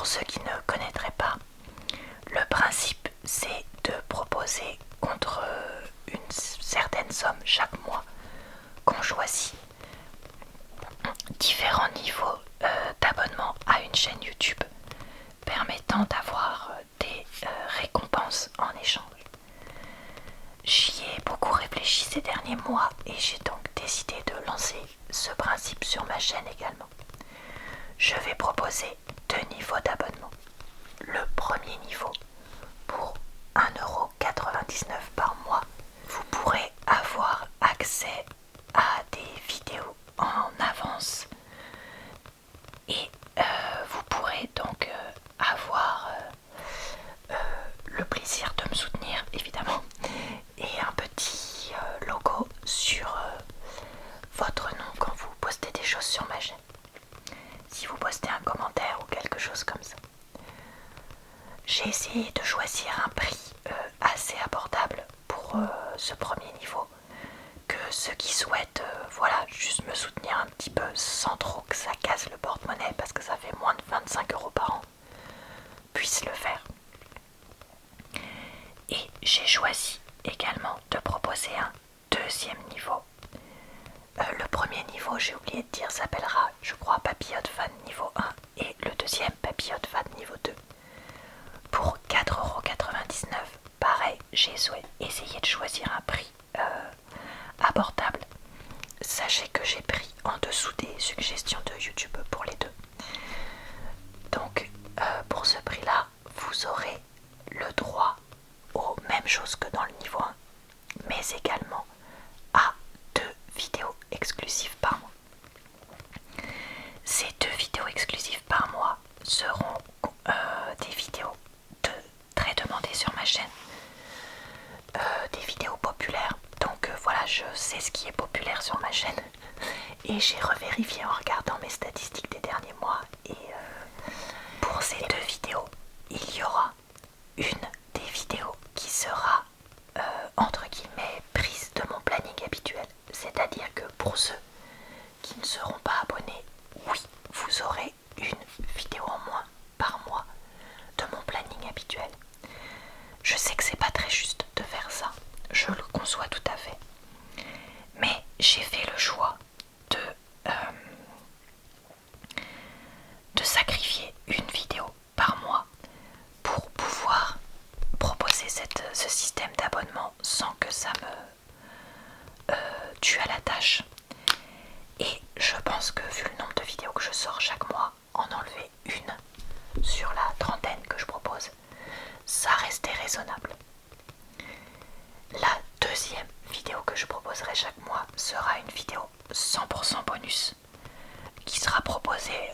pour ceux qui ne connaîtraient pas, le principe c'est de proposer contre une certaine somme chaque mois qu'on choisit différents niveaux d'abonnement à une chaîne YouTube permettant d'avoir des récompenses en échange. J'y ai beaucoup réfléchi ces derniers mois et j'ai donc décidé de lancer ce principe sur ma chaîne également. Je vais proposer 2 niveaux d'abonnement. Le premier niveau, pour 1,99 € par mois, vous pourrez avoir accès à des vidéos en avance et vous pourrez donc avoir le plaisir de me soutenir évidemment et un petit logo sur votre nom quand vous postez des choses sur ma chaîne, si vous postez un commentaire ou quelque chose comme ça. J'ai essayé de choisir un prix assez abordable pour ce premier niveau, que ceux qui souhaitent voilà, juste me soutenir un petit peu sans trop que ça casse le porte-monnaie, parce que ça fait moins de 25 € par an, puissent le faire. Et j'ai choisi également de proposer un deuxième niveau. Le premier niveau, j'ai oublié de dire, s'appellera, je crois, Papillote Fan niveau 1 et le deuxième Papillote Fan niveau 2. Pour 4,99 €, pareil, j'ai essayé de choisir un prix abordable. Sachez que j'ai pris en dessous des suggestions de YouTube pour les deux. Donc pour ce prix là, vous aurez le droit aux mêmes choses que dans le niveau 1, mais également à 2 vidéos exclusives par mois. Ces 2 vidéos exclusives par mois seront des vidéos très demandées sur ma chaîne, des vidéos populaires. Donc voilà, je sais ce qui est populaire sur ma chaîne et j'ai revérifié en regardant mes statistiques des derniers mois et pour ces 2 vidéos, il y aura une des vidéos qui sera entre guillemets prise de mon planning habituel. C'est-à-dire que pour ceux qui ne seront pas abonnés, oui, vous aurez une vidéo en moins par mois de mon planning habituel. Je sais que c'est pas très juste de faire ça, je le conçois tout à fait. Mais j'ai fait le choix de sacrifier une vidéo par mois pour pouvoir proposer ce système d'abonnement sans que ça me tue à la tâche. Et je pense que vu le nombre de vidéos que je sors chaque mois, en enlever une sur la trentaine que je propose, ça restait raisonnable. La deuxième vidéo que je proposerai chaque mois sera une vidéo 100% bonus qui sera proposée,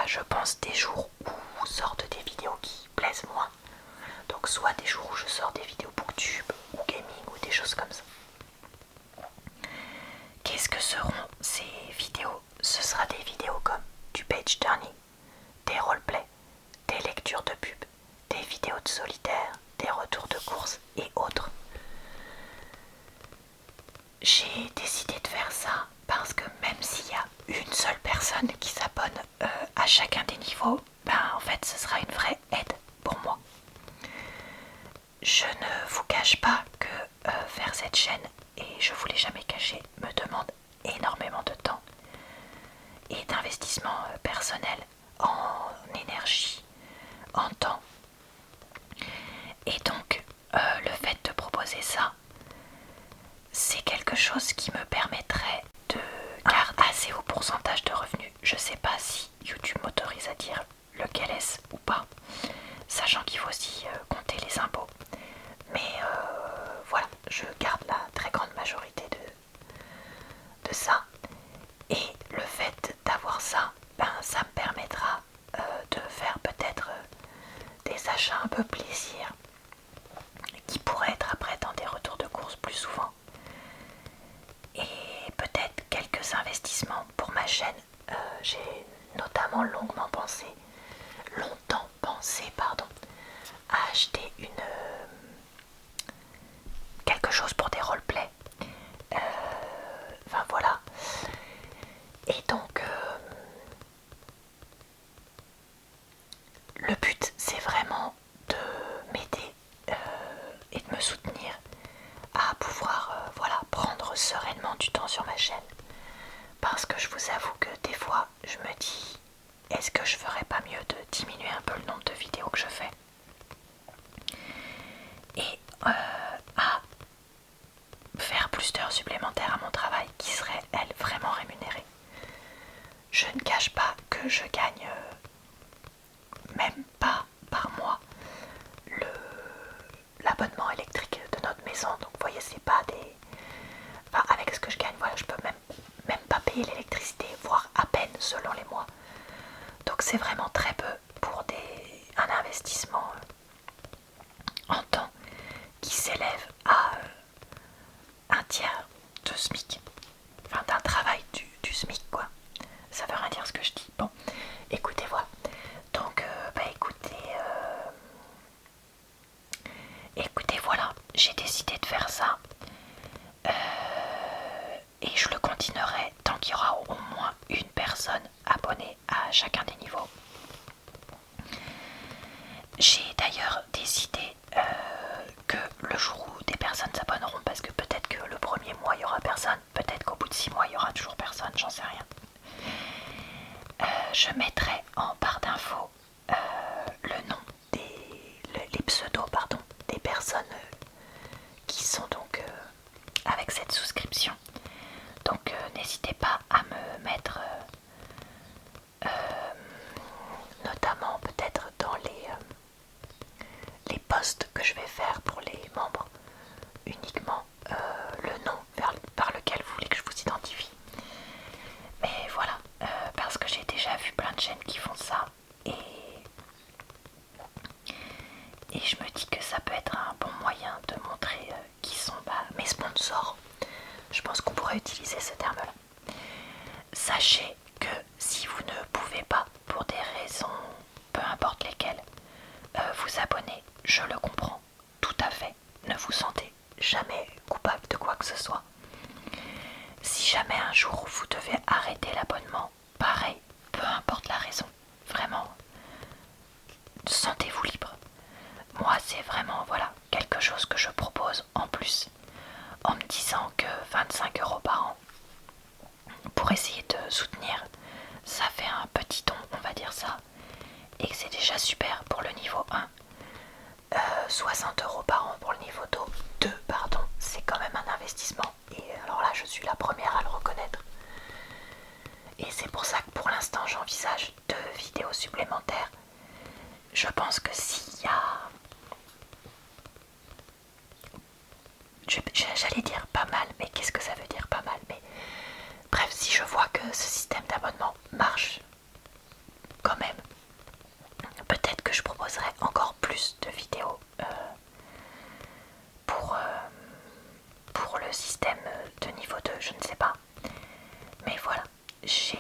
je pense, des jours où sortent des vidéos qui plaisent moins. Donc soit des jours où je sors des vidéos booktube ou gaming ou des choses comme ça. Qu'est-ce que seront ces vidéos? Ce sera des vidéos comme du page turning, des roleplays, des lectures de pub, des vidéos de solitaire, des retours de course et autres. J'ai décidé de faire ça parce que même s'il y a une seule personne qui s'abonne à chacun des niveaux, en fait ce sera une vraie aide pour moi. Je ne vous cache pas que faire cette chaîne, et je vous l'ai jamais caché, me demande énormément de temps et d'investissement personnel en énergie, en temps. Et donc le fait de proposer ça, c'est quelque chose qui me permettrait de garder assez haut pourcentage de revenus. Je sais pas si YouTube m'autorise à dire lequel est-ce ou pas, sachant qu'il faut aussi compter les impôts. Mais voilà, je garde la très grande majorité de ça. Et le fait d'avoir ça, ça me permettra de faire peut-être des achats un peu plaisir qui pourraient être après dans des retours de course plus souvent. Et peut-être quelques investissements pour ma chaîne. J'ai notamment longtemps pensé, à acheter quelque chose pour des roleplays. Voilà. Et donc pas mieux de diminuer un peu le nombre de vidéos que je fais et à faire plus d'heures supplémentaires à mon travail qui seraient, elles, vraiment rémunérées. Je ne cache pas que je gagne même pas par mois l'abonnement électrique de notre maison. Donc vous voyez, c'est pas des... Enfin, avec ce que je gagne, voilà, je peux même pas payer l'électricité, voire à peine selon les mois. Donc c'est vraiment très peu pour un investissement en temps qui s'élève à un tiers de SMIC. Enfin, d'un travail du SMIC, quoi. Ça veut rien dire ce que je dis. Bon, écoutez, voilà. Donc, écoutez, voilà, j'ai décidé de faire ça. Et je le continuerai tant qu'il y aura au moins une personne abonnée à chacun des niveaux. J'ai d'ailleurs décidé que le jour où des personnes s'abonneront, parce que peut-être que le premier mois il y aura personne, peut-être qu'au bout de 6 mois il y aura toujours personne, j'en sais rien. Je mettrai en barre d'infos le nom les pseudos des personnes qui sont donc avec cette souscription. Donc n'hésitez pas à me mettre notamment peut-être dans les posts que je vais faire pour les membres, uniquement le nom par lequel vous voulez que je vous identifie. Mais voilà, parce que j'ai déjà vu plein de chaînes qui font ça et je me dis que ça peut être un bon moyen de montrer qui sont mes sponsors. Je pense qu'on pourrait utiliser ce terme-là. Sachez que si vous ne pouvez pas, pour des raisons peu importe lesquelles, vous abonner, je le comprends tout à fait. Ne vous sentez jamais coupable de quoi que ce soit. Si jamais un jour vous devez arrêter l'abonnement, pareil, peu importe la raison, vraiment, sentez-vous libre. Moi, c'est vraiment, voilà, quelque chose que je propose en plus, en me disant que 25 € par an, pour essayer de soutenir, ça fait un petit don, on va dire ça, et que c'est déjà super pour le niveau 1. 60 € par an pour le niveau 2, pardon, c'est quand même un investissement. Et alors là, je suis la première à le reconnaître. Et c'est pour ça que pour l'instant, j'envisage 2 vidéos supplémentaires. Je pense que s'il y a... J'allais dire pas mal, mais qu'est-ce que ça veut dire pas mal? Mais bref, si je vois que ce système d'abonnement marche quand même, peut-être que je proposerai encore plus de vidéos pour le système de niveau 2, je ne sais pas. Mais voilà, j'ai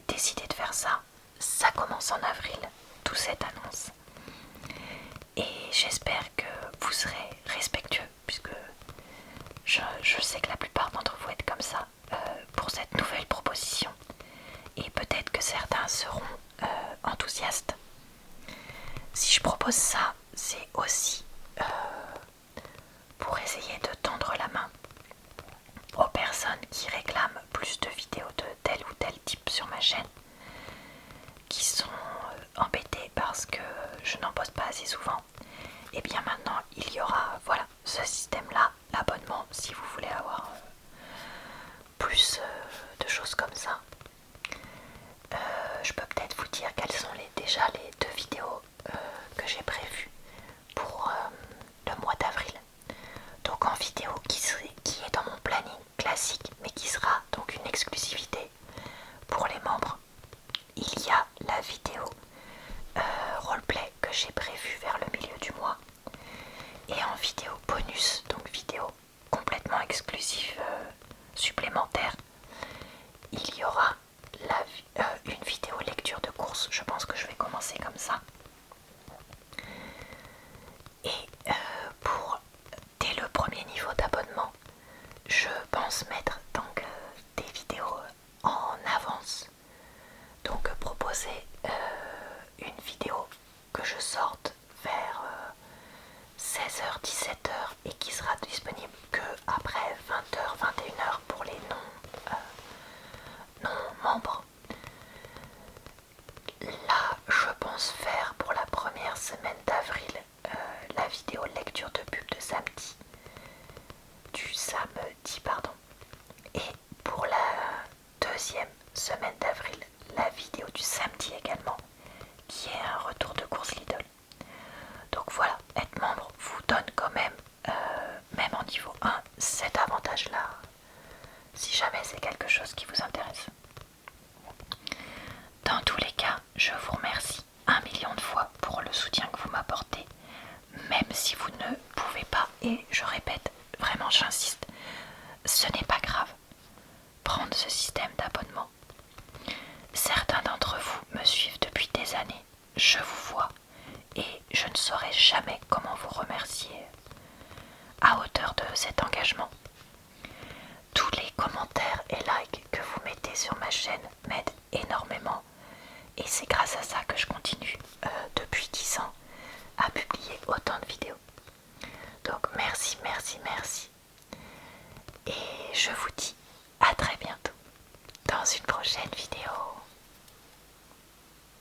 décidé de faire ça. Ça commence en avril, toute cette annonce. Et j'espère que vous serez respectueux, puisque je sais que la plupart d'entre vous êtes comme ça pour cette nouvelle proposition. Et peut-être que certains seront enthousiastes. Si je propose ça, c'est aussi pour essayer de tendre la main aux personnes qui réclament plus de vidéos de tel ou tel type sur ma chaîne, qui sont embêtées parce que je n'en poste pas assez souvent. Et bien maintenant il y aura, voilà, ce système là, l'abonnement, si vous voulez avoir plus de choses comme ça. Je peux peut-être vous dire quelles sont déjà les 2 vidéos que j'ai prévues pour le mois d'avril. Donc en vidéo qui est dans mon planning classique, mais qui sera donc une exclusivité pour les membres, il y a la vidéo roleplay que j'ai prévue vers le milieu du mois. Et en vidéo bonus, donc vidéo complètement exclusive supplémentaire, il y aura une vidéo lecture de course. Je pense que je vais commencer comme ça. Et dès le premier niveau d'abonnement, je pense mettre donc des vidéos en avance. Donc proposer une vidéo que je sorte vers 16h, 17h et qui sera disponible que après 20h, 21h pour les non membres. Là, je semaine d'avril la vidéo lecture de pub de samedi, du samedi pardon, et pour la deuxième semaine d'avril la vidéo du samedi également, qui est un retour de course Lidl. Donc voilà, être membre vous donne quand même, même en niveau 1, cet avantage-là, si jamais c'est quelque chose qui vous intéresse. Dans tous les cas, je vous remercie 1 million de fois pour le soutien que vous m'apportez, même si vous ne pouvez pas, et je répète, vraiment j'insiste, ce n'est pas grave, prendre ce système d'abonnement. Certains d'entre vous me suivent depuis des années, je vous vois, et je ne saurais jamais comment vous remercier à hauteur de cet engagement. Tous les commentaires et likes que vous mettez sur ma chaîne m'aident énormément, et c'est grâce à ça que je continue depuis 10 ans à publier autant de